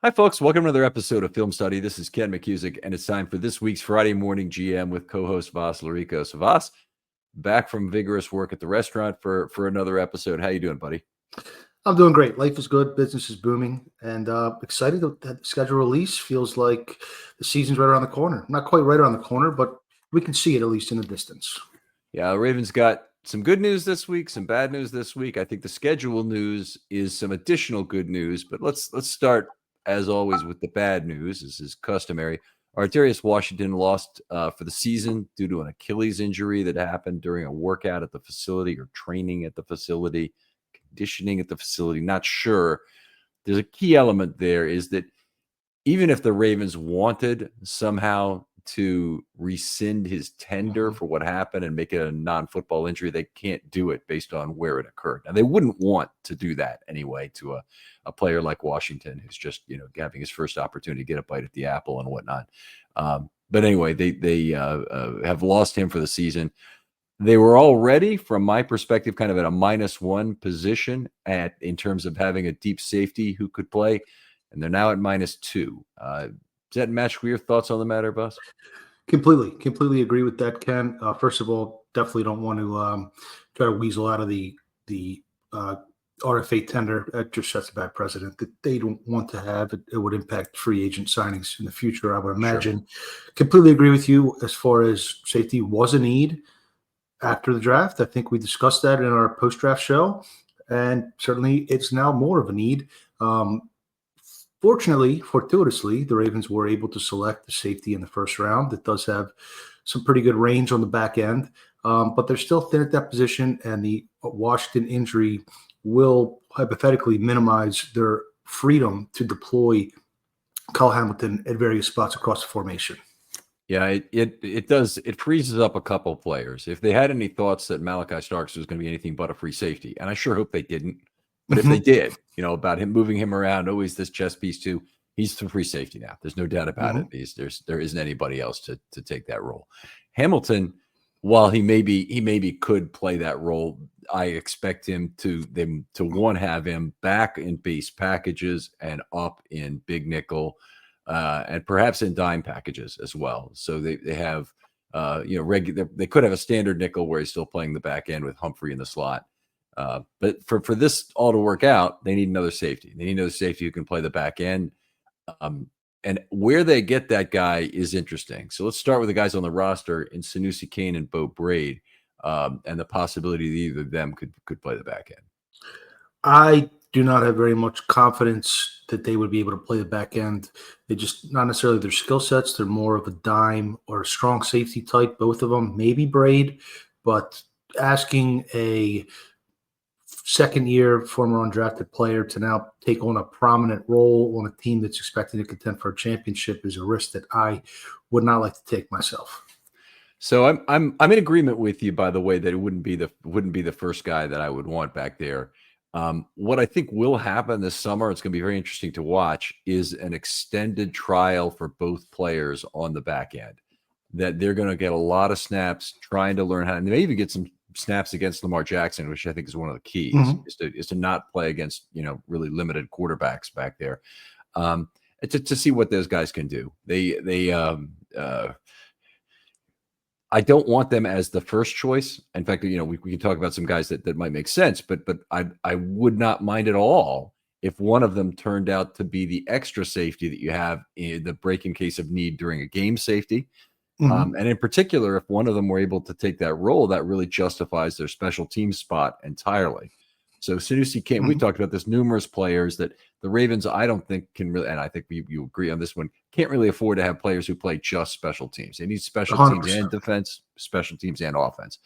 Hi, folks. Welcome to another episode of Film Study. This is Ken McCusick, and it's time for this week's Friday Morning GM with co-host Vas Larico. So, Vas, back from vigorous work at the restaurant for another episode. How you doing, buddy? I'm doing great. Life is good. Business is booming, and excited that the schedule release feels like the season's right around the corner. Not quite right around the corner, but we can see it at least in the distance. Yeah, the Ravens got some good news this week, some bad news this week. I think the schedule news is some additional good news, but let's start as always with the bad news. This is customary. Arterius Washington lost for the season due to an Achilles injury that happened during a workout at the facility or training at the facility, conditioning at the facility. Not sure. There's a key element there is that even if the Ravens wanted somehow to rescind his tender for what happened and make it a non-football injury, they can't do it based on where it occurred. Now, they wouldn't want to do that anyway to a player like Washington, who's just, having his first opportunity to get a bite at the apple and whatnot. But anyway, they have lost him for the season. They were already, from my perspective, kind of at a -1 position in terms of having a deep safety who could play, and they're now at -2. Does that match with your thoughts on the matter, Bus? Completely agree with that, Ken. First of all, definitely don't want to try to weasel out of the RFA tender. That just sets a bad precedent that they don't want to have. It would impact free agent signings in the future, I would imagine. Sure. Completely agree with you as far as safety was a need after the draft. I think we discussed that in our post-draft show, and certainly it's now more of a need. Fortuitously, the Ravens were able to select the safety in the first round. That does have some pretty good range on the back end, but they're still thin at that position, and the Washington injury will hypothetically minimize their freedom to deploy Kyle Hamilton at various spots across the formation. Yeah, it does. It freezes up a couple players. If they had any thoughts that Malachi Starks was going to be anything but a free safety, and I sure hope they didn't, but if they did, about him moving him around, he's this chess piece too. He's the free safety now. There's no doubt about it. There isn't anybody else to take that role. Hamilton, while he maybe could play that role, I expect him to have him back in base packages and up in big nickel, and perhaps in dime packages as well. So they have regular. They could have a standard nickel where he's still playing the back end with Humphrey in the slot. But for this all to work out, they need another safety. They need another safety who can play the back end. And where they get that guy is interesting. So let's start with the guys on the roster in Sanusi Kane and Bo Braid, and the possibility that either of them could play the back end. I do not have very much confidence that they would be able to play the back end. They just not necessarily their skill sets. They're more of a dime or a strong safety type, both of them, maybe Braid, but asking a second-year former undrafted player to now take on a prominent role on a team that's expected to contend for a championship is a risk that I would not like to take myself. So I'm in agreement with you, by the way, that it wouldn't be the first guy that I would want back there. What I think will happen this summer, it's going to be very interesting to watch, is an extended trial for both players on the back end. That they're going to get a lot of snaps trying to learn how, and they may even get some snaps against Lamar Jackson, which I think is one of the keys, is to not play against really limited quarterbacks back there, to see what those guys can do. I don't want them as the first choice. In fact, we can talk about some guys that might make sense, but I would not mind at all if one of them turned out to be the extra safety that you have in the break in case of need during a game safety. And in particular, if one of them were able to take that role, that really justifies their special team spot entirely. So Sanusi Kane, we talked about this, numerous players that the Ravens, I don't think can really, and I think you agree on this one, can't really afford to have players who play just special teams. They need special 100%. Teams and defense, special teams and offense.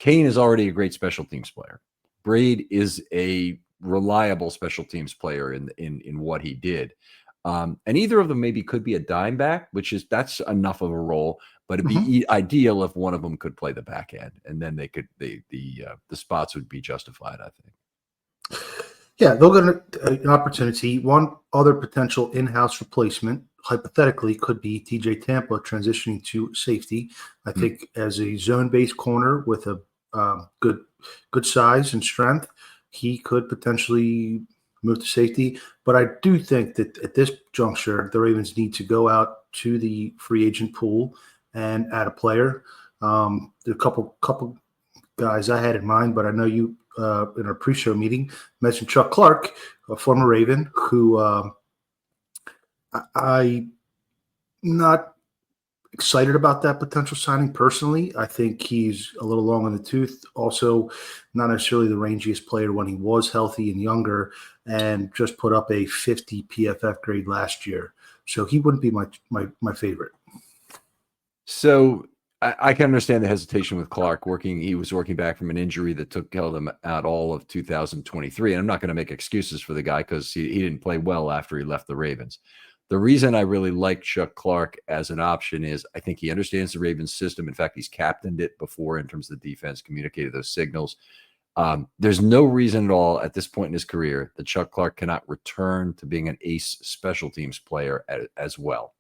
Kane is already a great special teams player. Braid is a reliable special teams player in what he did. And either of them maybe could be a dime back, that's enough of a role, but it'd be ideal if one of them could play the back end, and then the spots would be justified, I think. Yeah, they'll get an opportunity. One other potential in-house replacement, hypothetically, could be TJ Tampa transitioning to safety. I think as a zone-based corner with a good size and strength, he could potentially move to safety. But I do think that at this juncture, the Ravens need to go out to the free agent pool and add a player. There are a couple guys I had in mind, but I know you in our pre-show meeting mentioned Chuck Clark, a former Raven, who I'm not excited about that potential signing personally. I think he's a little long in the tooth. Also, not necessarily the rangiest player when he was healthy and younger, and just put up a 50 PFF grade last year. So he wouldn't be my favorite. So I can understand the hesitation with Clark. He was working back from an injury that held him out all of 2023. And I'm not going to make excuses for the guy because he didn't play well after he left the Ravens. The reason I really like Chuck Clark as an option is I think he understands the Ravens system. In fact, he's captained it before in terms of the defense, communicated those signals. There's no reason at all at this point in his career that Chuck Clark cannot return to being an ace special teams player as well.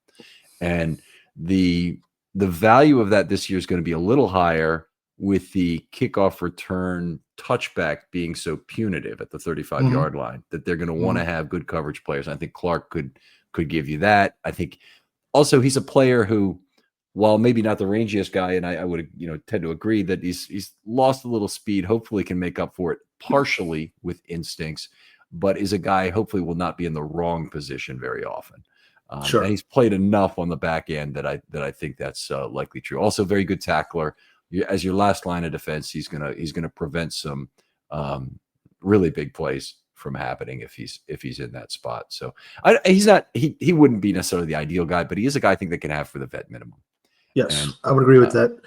And the value of that this year is going to be a little higher with the kickoff return touchback being so punitive at the 35-yard line that they're going to want to have good coverage players. I think Clark could give you that. I think also he's a player who, while maybe not the rangiest guy, and I would tend to agree that he's lost a little speed, hopefully can make up for it partially with instincts, but is a guy hopefully will not be in the wrong position very often. Sure. And he's played enough on the back end that I think that's likely true. Also, very good tackler. As your last line of defense, he's gonna prevent some really big plays from happening if he's in that spot. So he wouldn't be necessarily the ideal guy, but he is a guy I think they can have for the vet minimum. Yes, and, I would agree with that.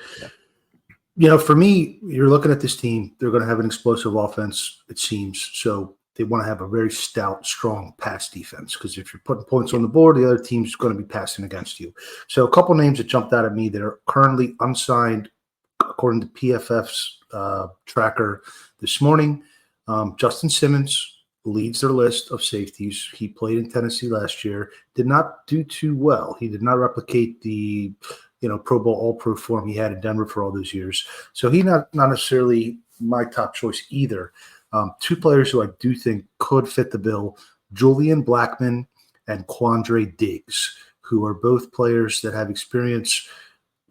Yeah. For me, you're looking at this team. They're going to have an explosive offense, it seems. So they want to have a very stout, strong pass defense because if you're putting points on the board, the other team's going to be passing against you. So a couple names that jumped out at me that are currently unsigned, according to PFF's tracker this morning. Justin Simmons leads their list of safeties. He played in Tennessee last year, did not do too well. He did not replicate the Pro Bowl All-Pro form he had in Denver for all those years. So he's not necessarily my top choice either. Two players who I do think could fit the bill, Julian Blackmon and Quandre Diggs, who are both players that have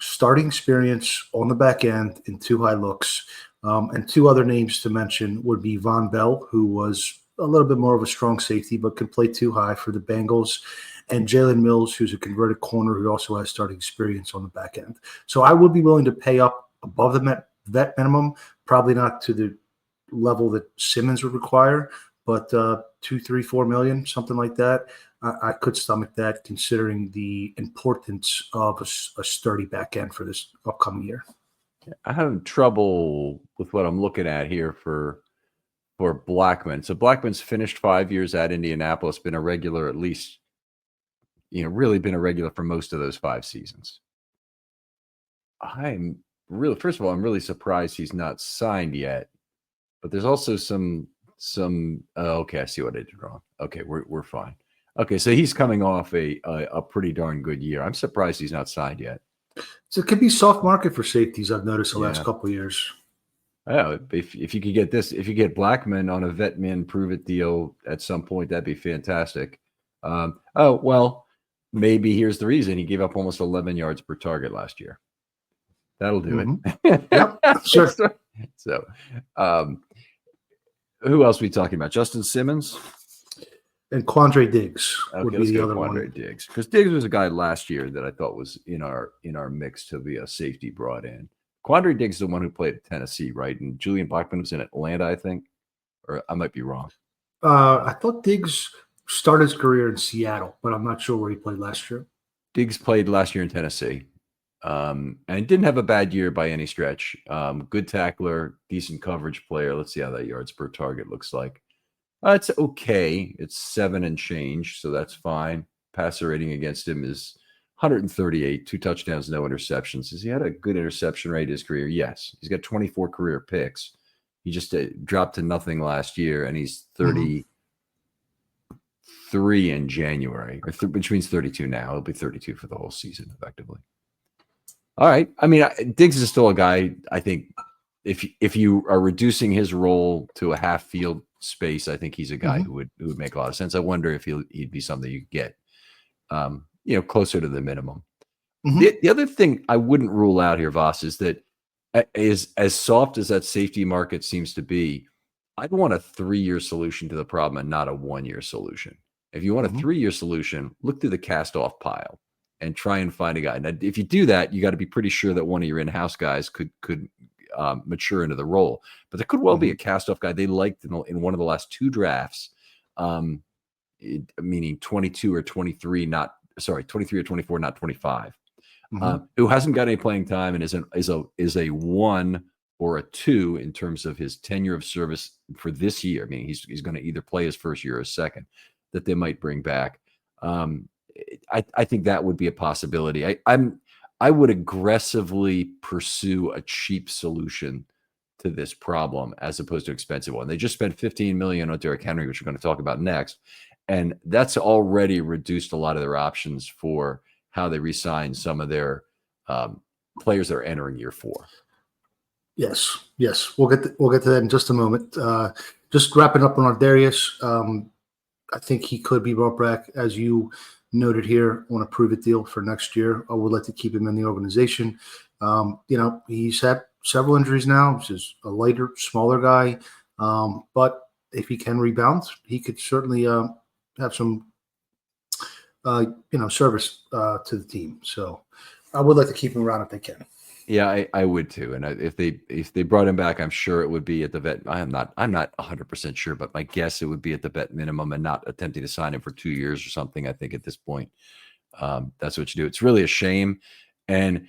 starting experience on the back end in two high looks. And two other names to mention would be Von Bell, who was a little bit more of a strong safety, but can play too high for the Bengals, and Jalen Mills, who's a converted corner who also has starting experience on the back end. So I would be willing to pay up above the vet minimum, probably not to the level that Simmons would require, but $2, $3, $4 million, something like that. I could stomach that considering the importance of a sturdy back end for this upcoming year. I have trouble with what I'm looking at here for Blackmon. So Blackmon's finished 5 years at Indianapolis, been a regular at least, really been a regular for most of those 5 seasons. First of all, I'm really surprised he's not signed yet. But there's also some okay, I see what I did wrong. Okay, we're fine. Okay, so he's coming off a pretty darn good year. I'm surprised he's not signed yet. So it could be soft market for safeties, I've noticed the last couple of years. Oh, if you could get if you get Blackmon on a vet min prove it deal at some point, that'd be fantastic. Maybe here's the reason he gave up almost 11 yards per target last year. That'll do it. Yep, sure. So, who else are we talking about? Justin Simmons and Quandre Diggs would be the other Quandre one. Diggs, because Diggs was a guy last year that I thought was in our mix to be a safety brought in. Quandre Diggs is the one who played at Tennessee, right? And Julian Blackmon was in Atlanta, I think, or I might be wrong. I thought Diggs started his career in Seattle, but I'm not sure where he played last year. Diggs played last year in Tennessee. And didn't have a bad year by any stretch. Good tackler, decent coverage player. Let's see how that yards per target looks like. It's okay. It's 7 and change, so that's fine. Passer rating against him is 138, 2 touchdowns, no interceptions. Has he had a good interception rate in his career? Yes. He's got 24 career picks. He just dropped to nothing last year, and he's 33 in January, which means 32 now. He'll be 32 for the whole season, effectively. All right. I mean, Diggs is still a guy, I think, if you are reducing his role to a half field space, I think he's a guy who would make a lot of sense. I wonder if he'd be something you could get, closer to the minimum. The other thing I wouldn't rule out here, Voss, is that is as soft as that safety market seems to be, I'd want a 3-year solution to the problem and not a 1-year solution. If you want a 3-year solution, look through the cast-off pile and try and find a guy. Now, if you do that, you got to be pretty sure that one of your in-house guys could mature into the role. But there could well be a cast-off guy they liked in one of the last 2 drafts, meaning 22 or 23, 23 or 24, not 25, who hasn't got any playing time and is a 1 or a 2 in terms of his tenure of service for this year. I mean, he's going to either play his first year or second, that they might bring back. I think that would be a possibility. I would aggressively pursue a cheap solution to this problem as opposed to expensive one. They just spent $15 million on Derrick Henry, which we're going to talk about next, and that's already reduced a lot of their options for how they re-sign some of their players that are entering year 4. Yes. We'll get to that in just a moment. Just wrapping up on our Darius. I think he could be brought back, as you noted here, on a prove-it deal for next year. I would like to keep him in the organization. He's had several injuries now. He's a lighter, smaller guy. But if he can rebound, he could certainly have some, service to the team. So I would like to keep him around if they can. Yeah, I would too. And if they brought him back, I'm sure it would be at the vet. I'm not 100% sure, but my guess it would be at the vet minimum and not attempting to sign him for 2 years or something. I think at this point, that's what you do. It's really a shame. And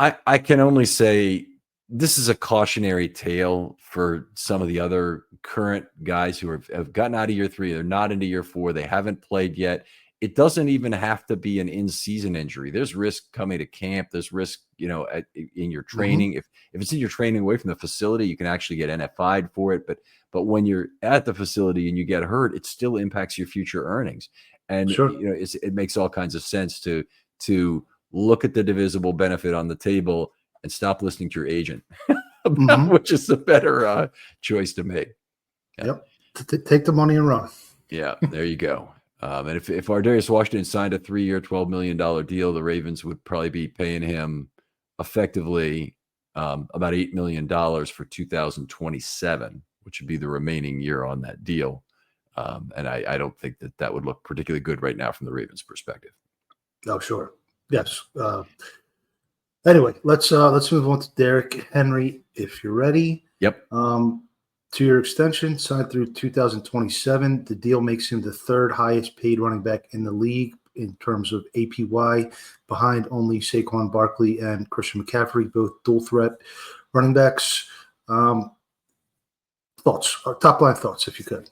I can only say this is a cautionary tale for some of the other current guys who have gotten out of year 3. They're not into year 4. They haven't played yet. It doesn't even have to be an in-season injury. There's risk coming to camp. There's risk, in your training. If it's in your training away from the facility, you can actually get NFI'd for it. But when you're at the facility and you get hurt, it still impacts your future earnings. And it makes all kinds of sense to look at the divisible benefit on the table and stop listening to your agent about which is the better choice to make. Yeah. Yep. Take the money and run. Yeah, there you go. And if Ardarius Washington signed a 3-year, $12 million deal, the Ravens would probably be paying him effectively about $8 million for 2027, which would be the remaining year on that deal. And I don't think that would look particularly good right now from the Ravens' perspective. Oh, sure. Yes. Anyway, let's move on to Derrick Henry, if you're ready. Yep. 2-year extension signed through 2027. The deal makes him the 3rd highest paid running back in the league in terms of APY, behind only Saquon Barkley and Christian McCaffrey, both dual threat running backs. Thoughts, top line thoughts, if you could.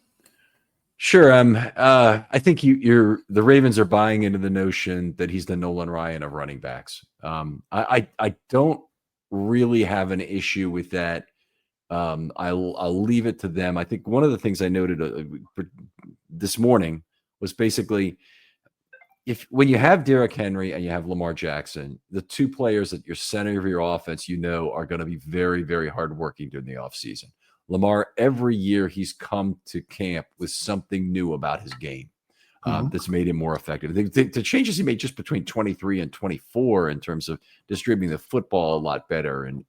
Sure. I think the Ravens are buying into the notion that he's the Nolan Ryan of running backs. I don't really have an issue with that. I'll leave it to them. I think one of the things I noted this morning was basically when you have Derrick Henry and you have Lamar Jackson, the 2 players that your center of your offense, are going to be very, very hardworking during the offseason. Lamar, every year he's come to camp with something new about his game that's made him more effective. The changes he made just between 23 and 24 in terms of distributing the football a lot better and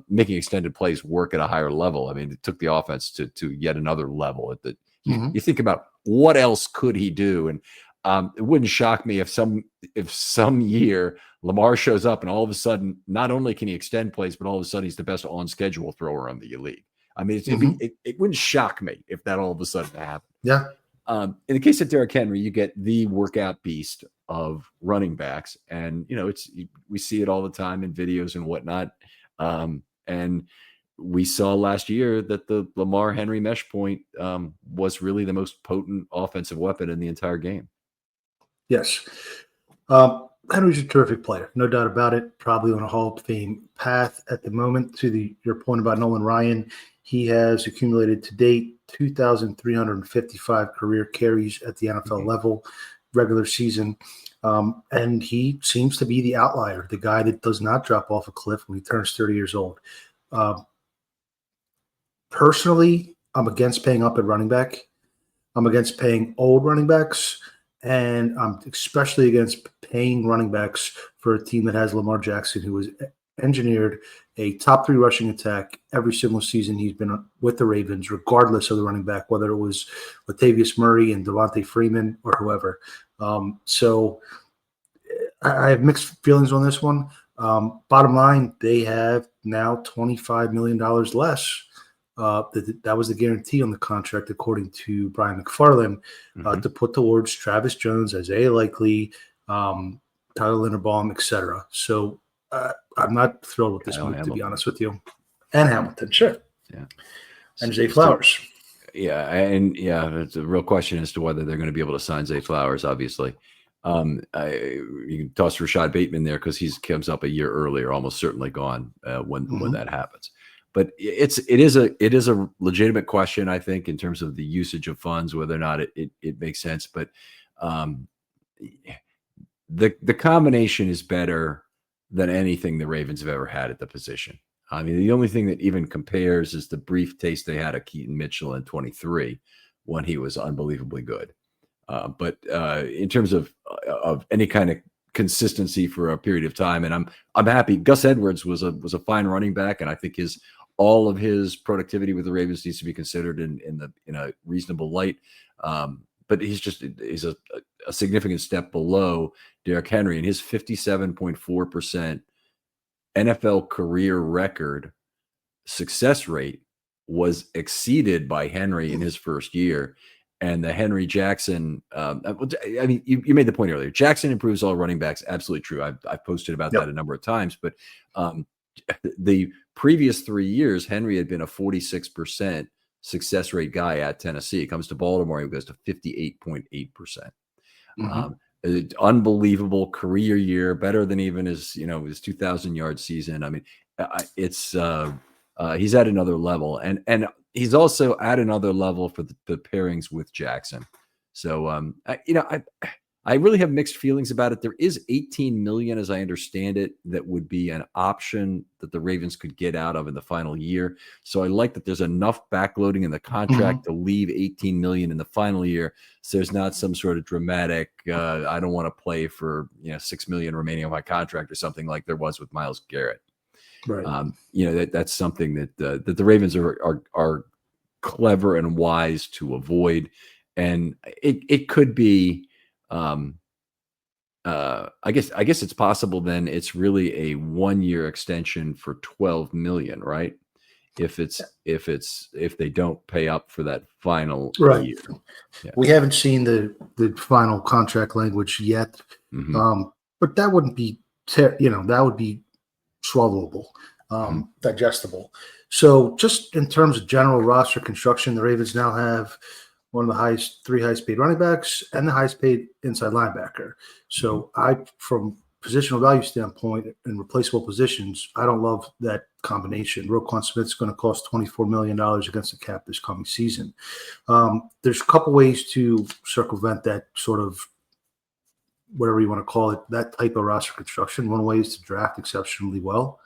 making extended plays work at a higher level. I mean, it took the offense to yet another level. You think about what else could he do, and it wouldn't shock me if some year Lamar shows up and all of a sudden, not only can he extend plays, but all of a sudden he's the best on schedule thrower in the league. I mean, it wouldn't shock me if that all of a sudden happened. Yeah. In the case of Derrick Henry, you get the workout beast of running backs, and we see it all the time in videos and whatnot. And we saw last year that the Lamar Henry mesh point was really the most potent offensive weapon in the entire game. Yes. Henry's a terrific player, no doubt about it. Probably on a Hall of Fame path at the moment. To your point about Nolan Ryan, he has accumulated to date 2,355 career carries at the NFL level, regular season. And he seems to be the outlier, the guy that does not drop off a cliff when he turns 30 years old. Personally, I'm against paying up at running back. I'm against paying old running backs, and I'm especially against paying running backs for a team that has Lamar Jackson, who has engineered a top 3 rushing attack every single season he's been with the Ravens, regardless of the running back, whether it was Latavius Murray and Devontae Freeman or whoever. So I have mixed feelings on this one. Bottom line, they have now $25 million less. That was the guarantee on the contract, according to Brian McFarland, to put towards Travis Jones, Isaiah Likely, Tyler Linderbaum, etc. So I'm not thrilled with this move, to be honest with you. And Hamilton, sure. Yeah. And Zay Flowers. It's a real question as to whether they're going to be able to sign Zay Flowers, obviously. You can toss Rashad Bateman there because he comes up a year earlier, almost certainly gone when that happens. But it is a legitimate question, I think, in terms of the usage of funds, whether or not it makes sense. But the combination is better than anything the Ravens have ever had at the position. I mean, the only thing that even compares is the brief taste they had of Keaton Mitchell in 23 when he was unbelievably good. But in terms of any kind of consistency for a period of time, and I'm happy. Gus Edwards was a fine running back, and I think all of his productivity with the Ravens needs to be considered in a reasonable light. But he's a significant step below Derrick Henry, and his 57.4% NFL career record success rate was exceeded by Henry in his first year. And the Henry Jackson, I mean, you made the point earlier. Jackson improves all running backs. Absolutely true. I've posted about that a number of times. But the previous 3 years, Henry had been a 46% success rate guy at Tennessee. He comes to Baltimore, he goes to 58.8%. Unbelievable career year, better than even his 2,000-yard season. I mean, he's at another level, and he's also at another level for the pairings with Jackson. So, I really have mixed feelings about it. There is $18 million, as I understand it, that would be an option that the Ravens could get out of in the final year. So I like that there's enough backloading in the contract to leave $18 million in the final year. So there's not some sort of dramatic, I don't want to play for $6 million remaining on my contract or something like there was with Myles Garrett. Right. That's something that the Ravens are clever and wise to avoid, and it could be. I guess it's possible. Then it's really a 1-year extension for $12 million, right? If they don't pay up for that final year. Yeah. We haven't seen the final contract language yet, but that wouldn't be that would be swallowable, digestible. So just in terms of general roster construction, the Ravens now have one of the three highest paid running backs and the highest paid inside linebacker. So from positional value standpoint and replaceable positions, I don't love that combination. Roquan Smith's going to cost $24 million against the cap this coming season. There's a couple ways to circumvent that sort of, whatever you want to call it, that type of roster construction. One way is to draft exceptionally well.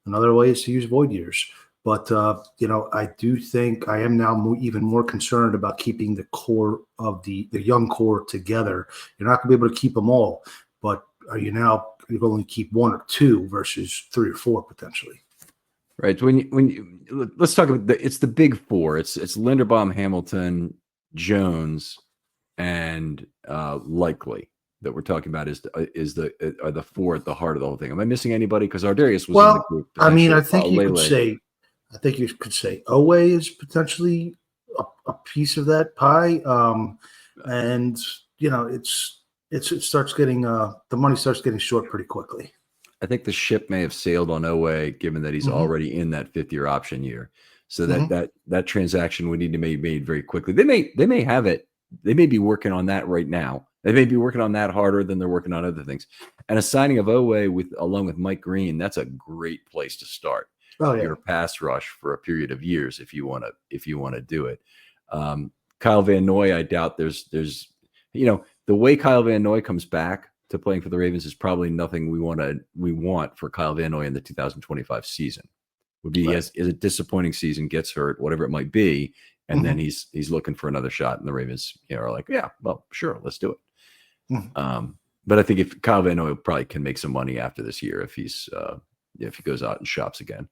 Another way is to use void years. But, I do think I am now even more concerned about keeping the core of the young core together. You're not going to be able to keep them all, but you're going to only keep 1 or 2 versus 3 or 4 potentially. Right. Let's talk about it's the big 4. It's Linderbaum, Hamilton, Jones, and Likely that we're talking about are the 4 at the heart of the whole thing. Am I missing anybody? Because Ardarius was in the group. I mean, I think you could say Owe is potentially a piece of that pie. And it starts getting the money starts getting short pretty quickly. I think the ship may have sailed on Owe, given that he's already in that 5th-year option year. So that transaction would need to be made very quickly. They may have it. They may be working on that right now. They may be working on that harder than they're working on other things. And a signing of Owe along with Mike Green, that's a great place to start. Your pass rush for a period of years if you want to do it. Kyle Van Noy, I doubt there's the way Kyle Van Noy comes back to playing for the Ravens is probably nothing we want for Kyle Van Noy in the 2025 season. Would be as a disappointing season, gets hurt, whatever it might be, and then he's looking for another shot, and the Ravens, are like, yeah, well, sure, let's do it. But I think if Kyle Van Noy probably can make some money after this year if he goes out and shops again.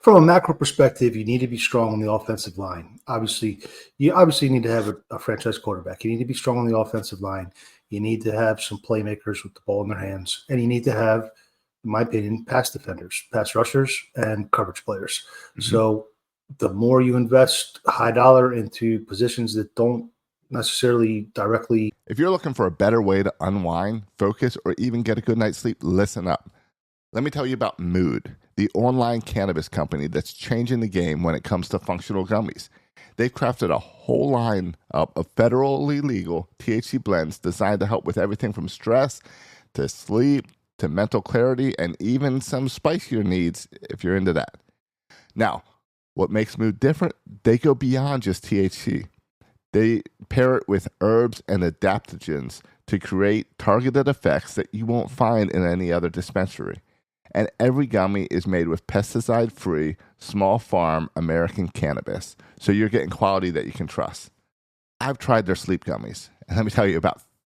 From a macro perspective, you need to be strong on the offensive line. Obviously, you need to have a franchise quarterback. You need to be strong on the offensive line. You need to have some playmakers with the ball in their hands. And you need to have, in my opinion, pass defenders, pass rushers, and coverage players. So the more you invest high dollar into positions that don't necessarily directly. If you're looking for a better way to unwind, focus, or even get a good night's sleep, listen up. Let me tell you about Mood, the online cannabis company that's changing the game when it comes to functional gummies. They've crafted a whole line of federally legal THC blends designed to help with everything from stress to sleep to mental clarity and even some spicier needs if you're into that. Now, what makes Mood different? They go beyond just THC. They pair it with herbs and adaptogens to create targeted effects that you won't find in any other dispensary. And every gummy is made with pesticide-free, small farm American cannabis, so you're getting quality that you can trust. I've tried their sleep gummies, and let me tell you,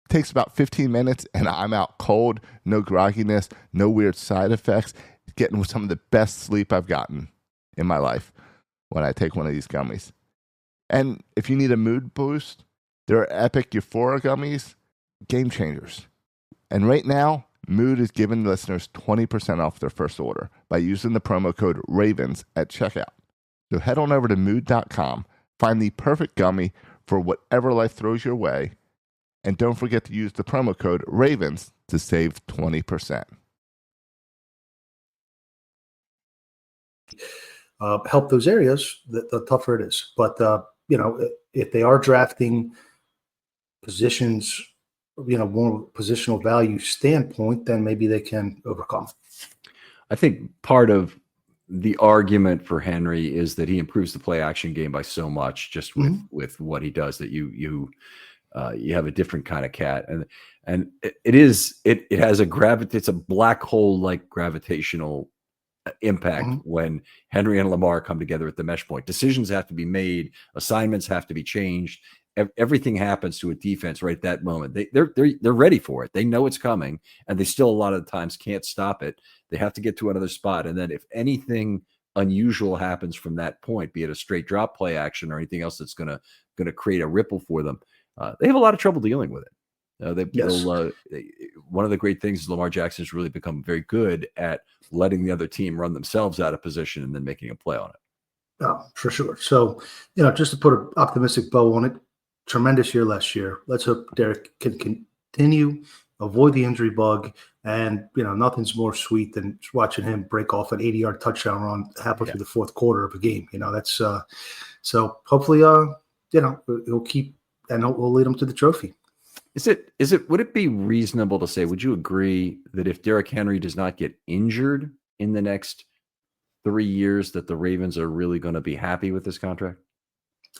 takes about 15 minutes, and I'm out cold, no grogginess, no weird side effects, getting some of the best sleep I've gotten in my life when I take one of these gummies. And if you need a mood boost, there are Epic Euphoria gummies, game changers. And right now, Mood is giving listeners 20% off their first order by using the promo code RAVENS at checkout. So head on over to mood.com, find the perfect gummy for whatever life throws your way, and don't forget to use the promo code RAVENS to save 20%. Help those areas, the tougher it is. But, if they are drafting positions, more positional value standpoint, then maybe they can overcome. I think part of the argument for Henry is that he improves the play action game by so much just with what he does, that you have a different kind of cat, and it has it's a black hole like gravitational impact when Henry and Lamar come together at the mesh point. Decisions have to be made, assignments have to be changed. Everything happens to a defense right at that moment. They're ready for it. They know it's coming, and they still a lot of the times can't stop it. They have to get to another spot, and then if anything unusual happens from that point, be it a straight drop play action or anything else that's going to create a ripple for them, they have a lot of trouble dealing with it. One of the great things is Lamar Jackson has really become very good at letting the other team run themselves out of position and then making a play on it. Oh, for sure. So, just to put an optimistic bow on it, tremendous year last year. Let's hope Derrick can continue, avoid the injury bug, and, nothing's more sweet than watching him break off an 80-yard touchdown run halfway through the fourth quarter of a game. That's so hopefully, he'll keep and we'll lead him to the trophy. Would it be reasonable to say, would you agree that if Derrick Henry does not get injured in the next 3 years, that the Ravens are really going to be happy with this contract?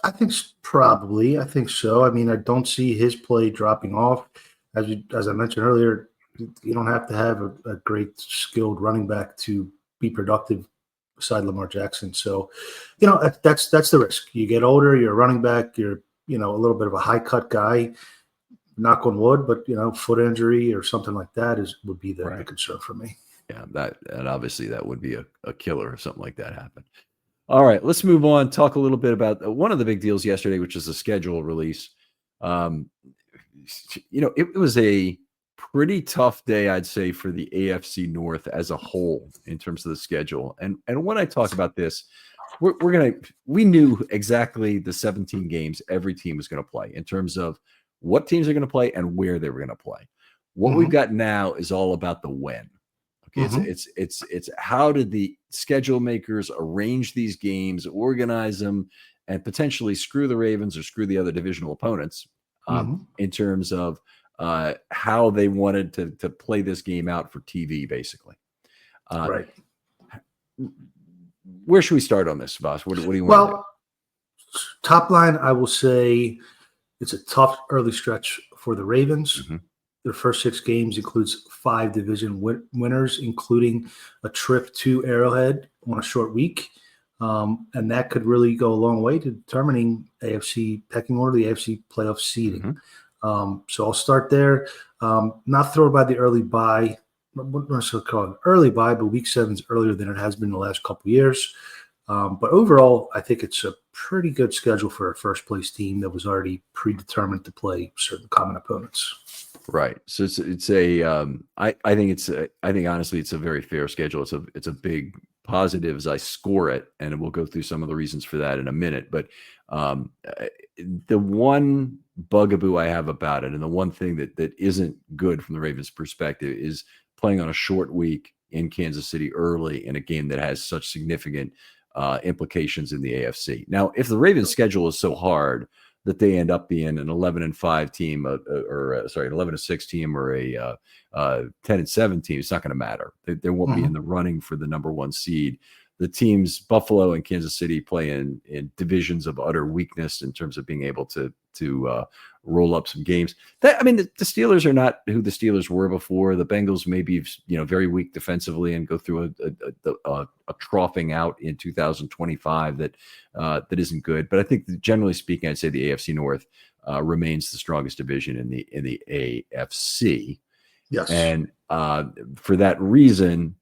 I think probably. I think so. I mean, I don't see his play dropping off. As I mentioned earlier, you don't have to have a great skilled running back to be productive beside Lamar Jackson. So, that's the risk. You get older, you're a running back, you're, a little bit of a high cut guy. Knock on wood, but foot injury or something like that would be the concern for me. Yeah, and obviously that would be a killer if something like that happened. All right, let's move on. Talk a little bit about one of the big deals yesterday, which is the schedule release. It was a pretty tough day, I'd say, for the AFC North as a whole in terms of the schedule. And when I talk about this, we knew exactly the 17 games every team was going to play in terms of what teams are going to play and where they were going to play. What we've got now is all about the when. Okay, it's how did the schedule makers arrange these games, organize them, and potentially screw the Ravens or screw the other divisional opponents in terms of how they wanted to play this game out for TV, basically. Right. Where should we start on this, Voss? What do you want to do? Top line, I will say it's a tough early stretch for the Ravens. Their first 6 games includes 5 division winners, including a trip to Arrowhead on a short week. And that could really go a long way to determining AFC pecking order, the AFC playoff seeding. So I'll start there. Not thrilled by the early bye. What am I supposed to call it? Early bye, but week 7 is earlier than it has been the last couple of years. But overall, I think it's a pretty good schedule for a first place team that was already predetermined to play certain common opponents. Right. So it's a I think honestly it's a very fair schedule. It's a big positive as I score it, and we'll go through some of the reasons for that in a minute. But the one bugaboo I have about it, and the one thing that isn't good from the Ravens' perspective, is playing on a short week in Kansas City early in a game that has such significant implications in the AFC. Now, if the Ravens' schedule is so hard that they end up being an 11-5 team, an 11-6 team, or a 10-7 team, it's not going to matter. They won't be in the running for the number 1 seed. The teams Buffalo and Kansas City play in divisions of utter weakness in terms of being able to roll up some games. The Steelers are not who the Steelers were before. The Bengals may be very weak defensively and go through a troughing out in 2025 that isn't good. But I think that generally speaking, I'd say the AFC North remains the strongest division in the AFC. Yes, and for that reason,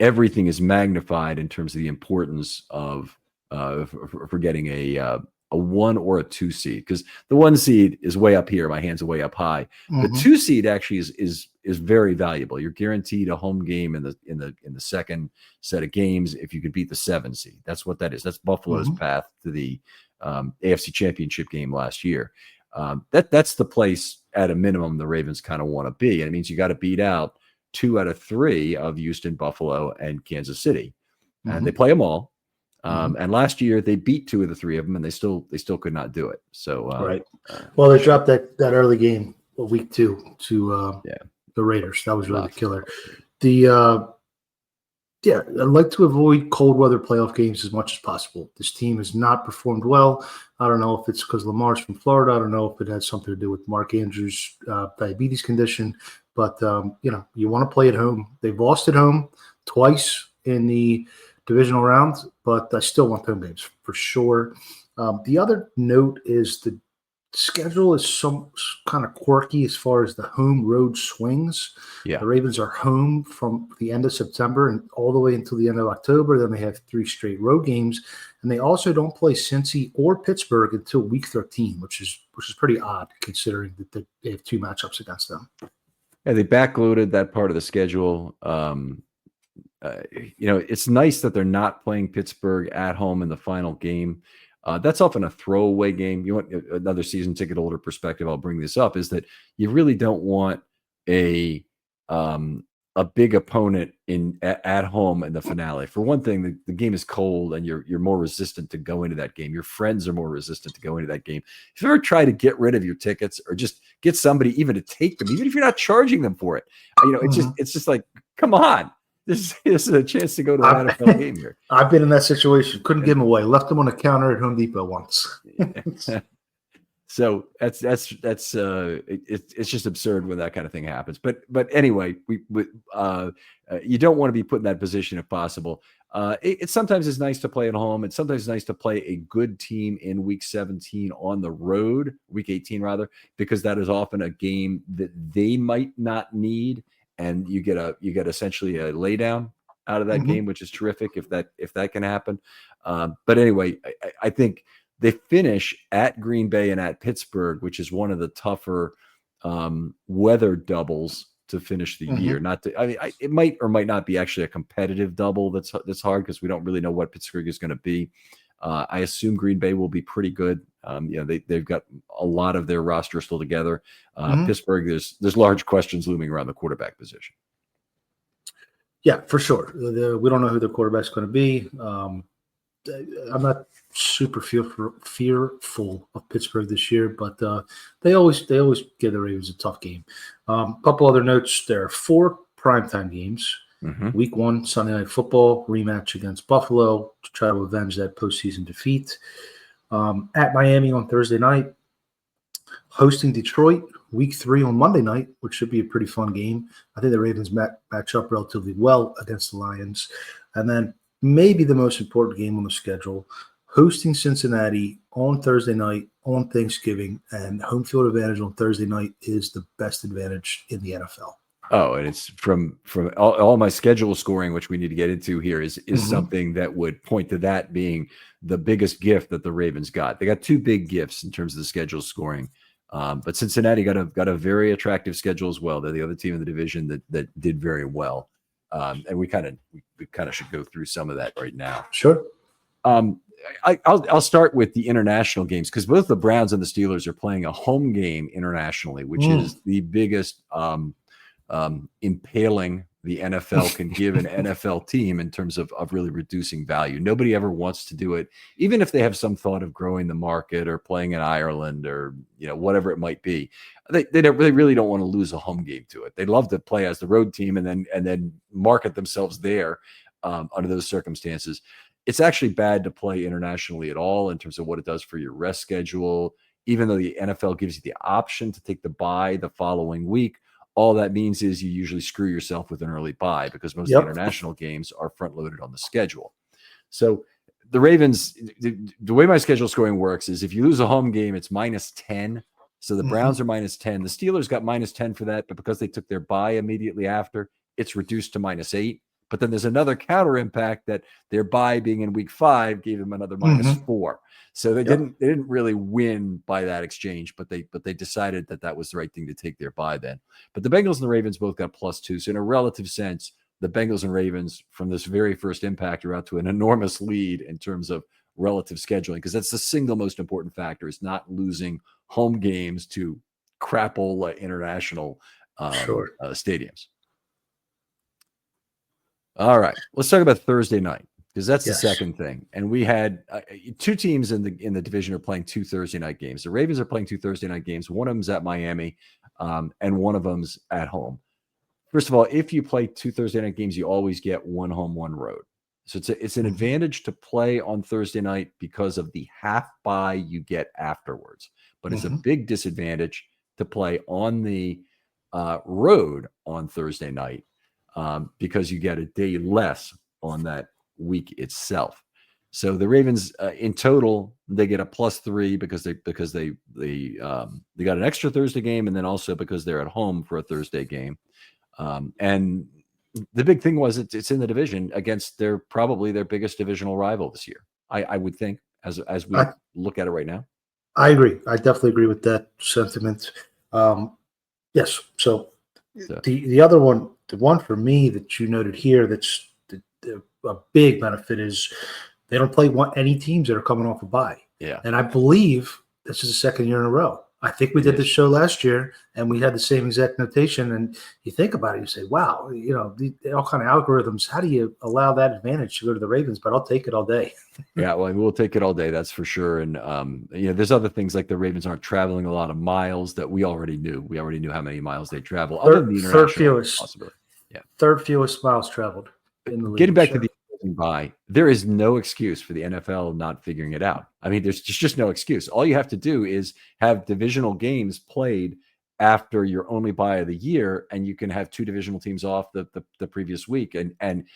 everything is magnified in terms of the importance of for getting a 1 or a 2 seed, because the 1 seed is way up here. My hands are way up high. The 2 seed actually is very valuable. You're guaranteed a home game in the second set of games if you could beat the 7 seed. That's what that is. That's Buffalo's path to the AFC Championship game last year. That's the place at a minimum the Ravens kind of want to be, and it means you got to beat out 2 out of 3 of Houston, Buffalo, and Kansas City, and they play them all. And last year they beat 2 of the 3 of them, and they still could not do it. So right. Well, they dropped that early game week 2 to the Raiders. That was really the killer. I'd like to avoid cold weather playoff games as much as possible. This team has not performed well. I don't know if it's because Lamar's from Florida. I don't know if it has something to do with Mark Andrews' diabetes condition. But, you want to play at home. They've lost at home twice in the divisional round, but I still want home games for sure. The other note is the schedule is some kind of quirky as far as the home road swings. The Ravens are home from the end of September and all the way until the end of October. Then they have 3 straight road games, and they also don't play Cincy or Pittsburgh until week 13, which is pretty odd considering that they have 2 matchups against them. Yeah, they backloaded that part of the schedule. It's nice that they're not playing Pittsburgh at home in the final game. That's often a throwaway game. You want another season ticket holder perspective. I'll bring this up, is that you really don't want a big opponent at home in the finale. For one thing, the game is cold and you're more resistant to go into that game. Your friends are more resistant to go into that game. If you ever try to get rid of your tickets or just get somebody even to take them, even if you're not charging them for it, it's just like, come on. This is a chance to go to an NFL game here. I've been in that situation. Couldn't give them away. Left them on the counter at Home Depot once. So it's just absurd when that kind of thing happens. But anyway, you don't want to be put in that position if possible. It sometimes is nice to play at home. It's sometimes nice to play a good team in week 17 on the road, week 18 rather, because that is often a game that they might not need. And you get essentially a laydown out of that game, which is terrific if that can happen. But anyway, I think they finish at Green Bay and at Pittsburgh, which is one of the tougher weather doubles to finish the year. It might or might not be actually a competitive double that's hard because we don't really know what Pittsburgh is going to be. I assume Green Bay will be pretty good. They've got a lot of their roster still together. Pittsburgh, there's large questions looming around the quarterback position. Yeah, for sure. We don't know who the quarterback's going to be. I'm not super fearful of Pittsburgh this year, but they always give the Ravens a tough game. A couple other notes: there are 4 primetime games. Week 1, Sunday Night Football, rematch against Buffalo to try to avenge that postseason defeat. At Miami on Thursday night, hosting Detroit, week 3 on Monday night, which should be a pretty fun game. I think the Ravens match up relatively well against the Lions. And then maybe the most important game on the schedule, hosting Cincinnati on Thursday night on Thanksgiving, and home field advantage on Thursday night is the best advantage in the NFL. Oh, and it's from all my schedule scoring, which we need to get into here, is something that would point to that being the biggest gift that the Ravens got. They got two big gifts in terms of the schedule scoring, but Cincinnati got a very attractive schedule as well. They're the other team in the division that did very well, and we kind of should go through some of that right now. Sure. I'll start with the international games because both the Browns and the Steelers are playing a home game internationally, which is the biggest impaling the NFL can give an NFL team in terms of really reducing value. Nobody ever wants to do it, even if they have some thought of growing the market or playing in Ireland or whatever it might be. They really don't want to lose a home game to it. They love to play as the road team and then market themselves there under those circumstances. It's actually bad to play internationally at all in terms of what it does for your rest schedule. Even though the NFL gives you the option to take the bye the following week, all that means is you usually screw yourself with an early bye because most of the international games are front loaded on the schedule. So the Ravens, the way my schedule scoring works is if you lose a home game, it's -10. So the Browns are -10. The Steelers got -10 for that, but because they took their bye immediately after, it's reduced to -8. But then there's another counter impact that their bye being in week 5 gave them another -4. So they didn't really win by that exchange, but they decided that was the right thing to take their bye then. But the Bengals and the Ravens both got +2. So in a relative sense, the Bengals and Ravens from this very first impact are out to an enormous lead in terms of relative scheduling, because that's the single most important factor, is not losing home games to crapola international stadiums. All right, let's talk about Thursday night, because that's the second thing. And we had two teams in the division are playing two Thursday night games. The Ravens are playing two Thursday night games. One of them's at Miami, and one of them's at home. First of all, if you play two Thursday night games, you always get one home, one road. So it's an advantage to play on Thursday night because of the half bye you get afterwards. But it's a big disadvantage to play on the road on Thursday night. Because you get a day less on that week itself. So the Ravens, in total, they get a +3 because they got an extra Thursday game, and then also because they're at home for a Thursday game. And the big thing was it's in the division against probably their biggest divisional rival this year. I would think as we look at it right now. I agree. I definitely agree with that sentiment. Yes. So the other one. The one for me that you noted here that's a big benefit is they don't play any teams that are coming off a bye. Yeah. And I believe this is the second year in a row. I think we did this show last year, and we had the same exact notation. And you think about it, you say, wow, all kind of algorithms. How do you allow that advantage to go to the Ravens? But I'll take it all day. Yeah, well, we'll take it all day. That's for sure. And, there's other things like the Ravens aren't traveling a lot of miles that we already knew. We already knew how many miles they travel. Third fewest. Yeah. Third fewest miles traveled in the league. Getting back to the bye, there is no excuse for the NFL not figuring it out. I mean, there's just no excuse. All you have to do is have divisional games played after your only bye of the year, and you can have two divisional teams off the previous week. And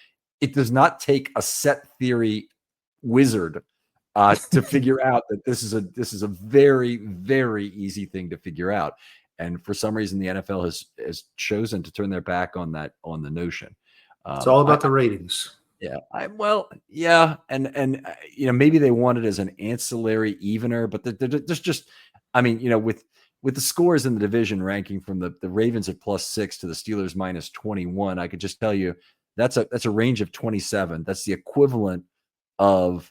it does not take a set theory wizard to figure out that this is a very, very easy thing to figure out. And for some reason, the NFL has chosen to turn their back on the notion. It's all about the ratings. Yeah. And maybe they want it as an ancillary evener, but there's just, with the scores in the division ranking from the Ravens at +6 to the Steelers -21, I could just tell you that's a range of 27. That's the equivalent of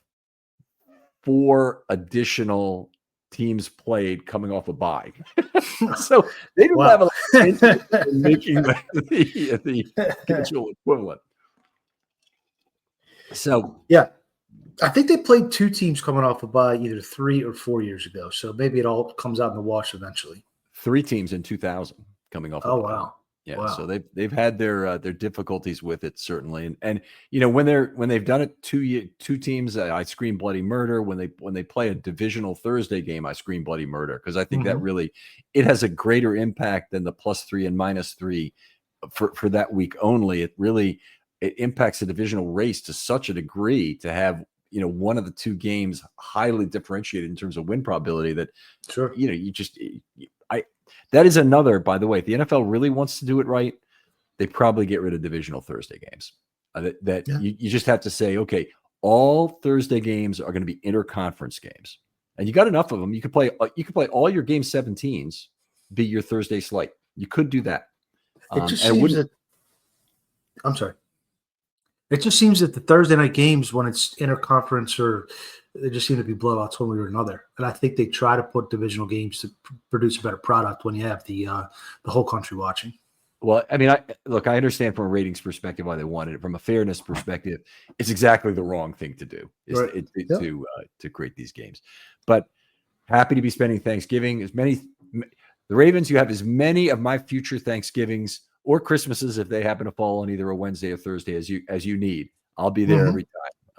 4 additional teams played coming off a bye. So they don't have a lot of interest in making the schedule equivalent. So yeah, I think they played 2 teams coming off a bye either 3 or 4 years ago. So maybe it all comes out in the wash eventually. 3 teams in 2000 coming off. Oh, wow. Yeah. Wow. So they've had their difficulties with it, certainly. And when they've done it two teams, I scream bloody murder. When they play a divisional Thursday game, I scream bloody murder, because I think that really, it has a greater impact than the +3 and -3 for that week only. It really, it impacts the divisional race to such a degree to have, one of the two games highly differentiated in terms of win probability that, Sure. that is another, by the way, if the NFL really wants to do it right, they probably get rid of divisional Thursday games. You just have to say, okay, all Thursday games are going to be interconference games, and you got enough of them. You could play all your game 17s be your Thursday slate. You could do that. It just seems that. I'm sorry. It just seems that the Thursday night games, when it's interconference, they just seem to be blowouts one way or another. And I think they try to put divisional games to produce a better product when you have the whole country watching. Well, I mean, I understand from a ratings perspective why they wanted it. From a fairness perspective, it's exactly the wrong thing to do to create these games. But happy to be spending Thanksgiving. The Ravens, you have as many of my future Thanksgivings or Christmases, if they happen to fall on either a Wednesday or Thursday, as you need. I'll be there every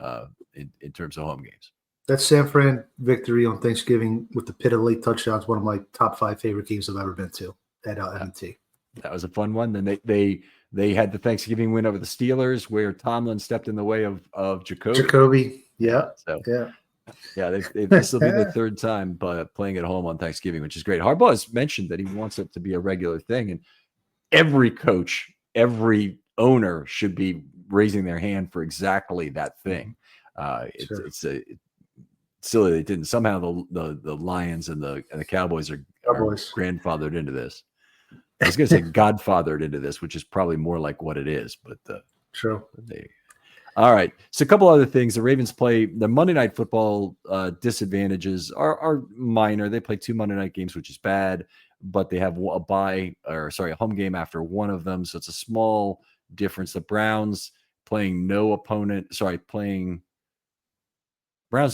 time in terms of home games. That San Fran victory on Thanksgiving with the pit of late touchdowns, one of my top 5 favorite games I've ever been to at M&T. That was a fun one. Then they had the Thanksgiving win over the Steelers, where Tomlin stepped in the way of Jacoby, yeah. So this will be the third time playing at home on Thanksgiving, which is great. Harbaugh has mentioned that he wants it to be a regular thing, and every coach, every owner should be raising their hand for exactly that thing. It's silly they didn't. Somehow the Lions and the Cowboys are grandfathered into this. I was going to say godfathered into this, which is probably more like what it is, but true. All right. So a couple other things. The Ravens play the Monday Night Football disadvantages are minor. They play 2 Monday night games, which is bad, but they have a home game after one of them. So it's a small difference. The Browns Browns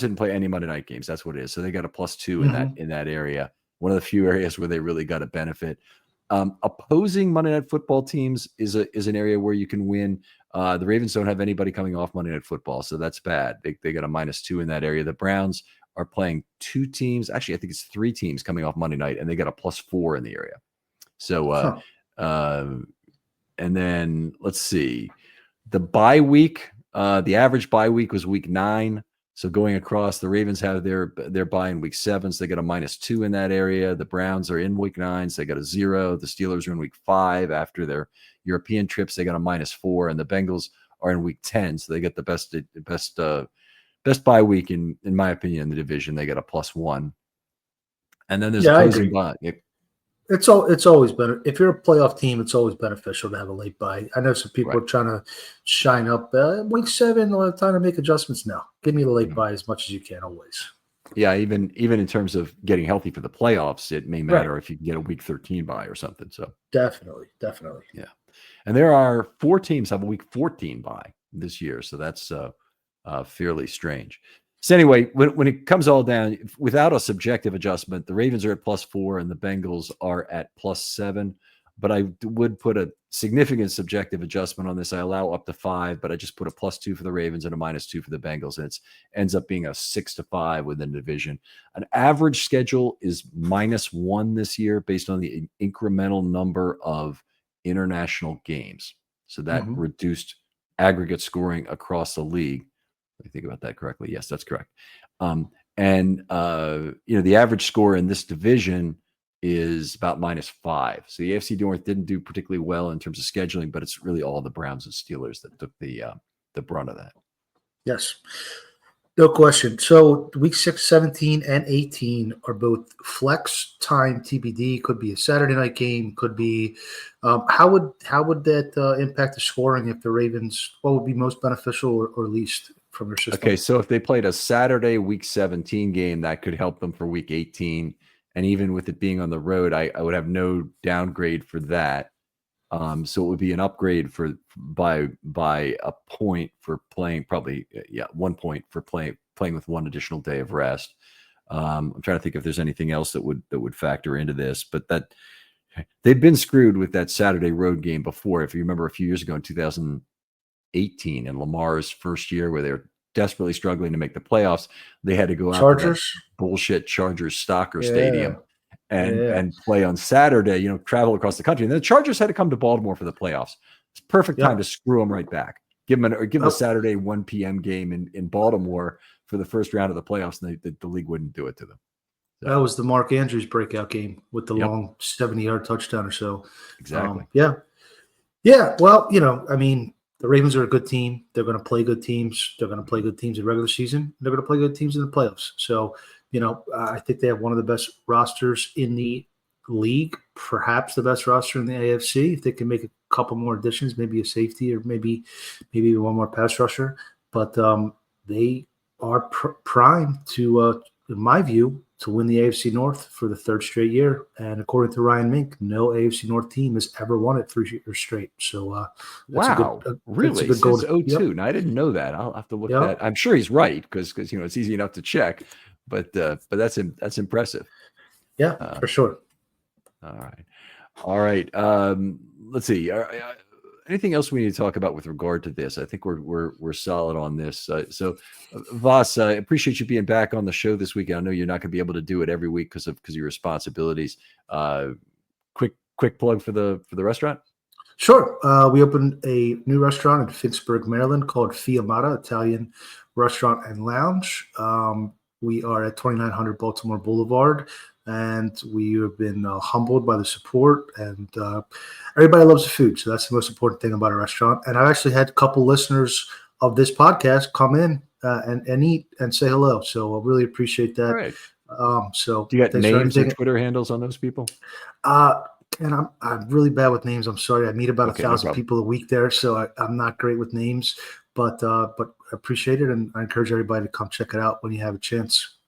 didn't play any Monday night games. That's what it is. So they got a +2 in that area. One of the few areas where they really got a benefit. Opposing Monday Night Football teams is an area where you can win. The Ravens don't have anybody coming off Monday Night Football, so that's bad. They got a -2 in that area. The Browns are playing 2 teams. Actually, I think it's 3 teams coming off Monday night, and they got a +4 in the area. So, and then let's see. The bye week, the average bye week was week 9. So going across, the Ravens have their bye in week 7, so they got a -2 in that area. The Browns are in week 9, so they got a 0. The Steelers are in week 5 after their European trips. They got a -4, and the Bengals are in week 10, so they get the best bye week in my opinion in the division. They got a +1, and then there's opposing bye. It's always better if you're a playoff team. It's always beneficial to have a late bye. I know some people are trying to shine up week 7. We'll have time to make adjustments now. Give me the late bye as much as you can, always. Yeah, even in terms of getting healthy for the playoffs, it may matter if you can get a week 13 bye or something. So definitely, yeah. And there are 4 teams have a week 14 bye this year, so that's fairly strange. So anyway, when it comes all down, without a subjective adjustment, the Ravens are at +4 and the Bengals are at +7. But I would put a significant subjective adjustment on this. I allow up to 5, but I just put a +2 for the Ravens and a -2 for the Bengals, and it ends up being a 6-5 within the division. An average schedule is -1 this year based on the incremental number of international games. So that reduced aggregate scoring across the league. Let me think about that correctly. Yes, that's correct. The average score in this division is about -5. So the AFC North didn't do particularly well in terms of scheduling, but it's really all the Browns and Steelers that took the brunt of that. Yes, no question. So week 6, 17, and 18 are both flex time TBD. Could be a Saturday night game. Could be. How would that impact the scoring if the Ravens? What would be most beneficial or least from your system? Okay, so if they played a Saturday week 17 game, that could help them for week 18. And even with it being on the road, I would have no downgrade for that. So it would be an upgrade by a point for playing, probably 1 point for playing with one additional day of rest. I'm trying to think if there's anything else that would factor into this, but that they've been screwed with that Saturday road game before. If you remember a few years ago in 2018 in Lamar's first year where they were desperately struggling to make the playoffs, they had to go out to that bullshit Chargers Stalker Stadium and play on Saturday, travel across the country. And then the Chargers had to come to Baltimore for the playoffs. It's perfect time to screw them right back. Give them a Saturday 1 p.m. game in Baltimore for the first round of the playoffs, and the league wouldn't do it to them. So, that was the Mark Andrews breakout game with the long 70-yard touchdown or so. Exactly. Yeah. Well, I mean, the Ravens are a good team. They're going to play good teams. They're going to play good teams in regular season. They're going to play good teams in the playoffs. So, I think they have one of the best rosters in the league, perhaps the best roster in the AFC. If they can make a couple more additions, maybe a safety or maybe one more pass rusher. But they are primed to, in my view, to win the AFC North for the third straight year. And according to Ryan Mink, no AFC North team has ever won it 3 years straight. So wow, really? That's a good Since 02. Now, I didn't know that. I'll have to look at that. I'm sure he's right because it's easy enough to check, but that's impressive. Yeah, for sure. All right. Let's see. Anything else we need to talk about with regard to this? I think we're solid on this. So, Voss, I appreciate you being back on the show this week. I know you're not going to be able to do it every week because of your responsibilities. Quick plug for the restaurant. Sure. We opened a new restaurant in Pittsburgh, Maryland called Fiamata Italian Restaurant and Lounge. We are at 2900 Baltimore Boulevard. And we have been humbled by the support, and everybody loves the food. So that's the most important thing about a restaurant. And I've actually had a couple listeners of this podcast come in and eat and say hello. So I really appreciate that. Right. So do you got names and Twitter handles on those people? And I'm really bad with names. I'm sorry. I meet about 1,000 people a week there, so I'm not great with names. But I appreciate it, and I encourage everybody to come check it out when you have a chance.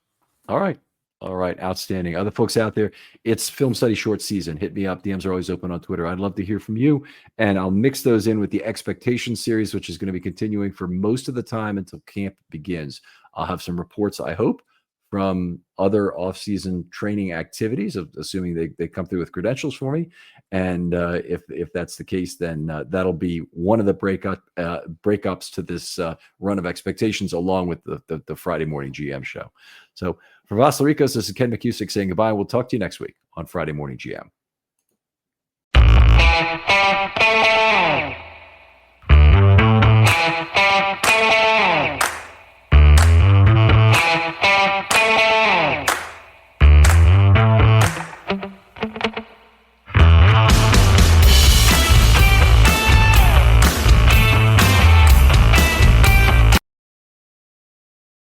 All right. Outstanding. Other folks out there, it's Film Study short season. Hit me up. DMs are always open on Twitter. I'd love to hear from you. And I'll mix those in with the Expectation series, which is going to be continuing for most of the time until camp begins. I'll have some reports, I hope, from other off-season training activities, assuming they come through with credentials for me. And if that's the case, then that'll be one of the breakups to this run of Expectations, along with the Friday morning GM show. So for Voss Larikos, this is Ken McCusick saying goodbye. We'll talk to you next week on Friday Morning GM.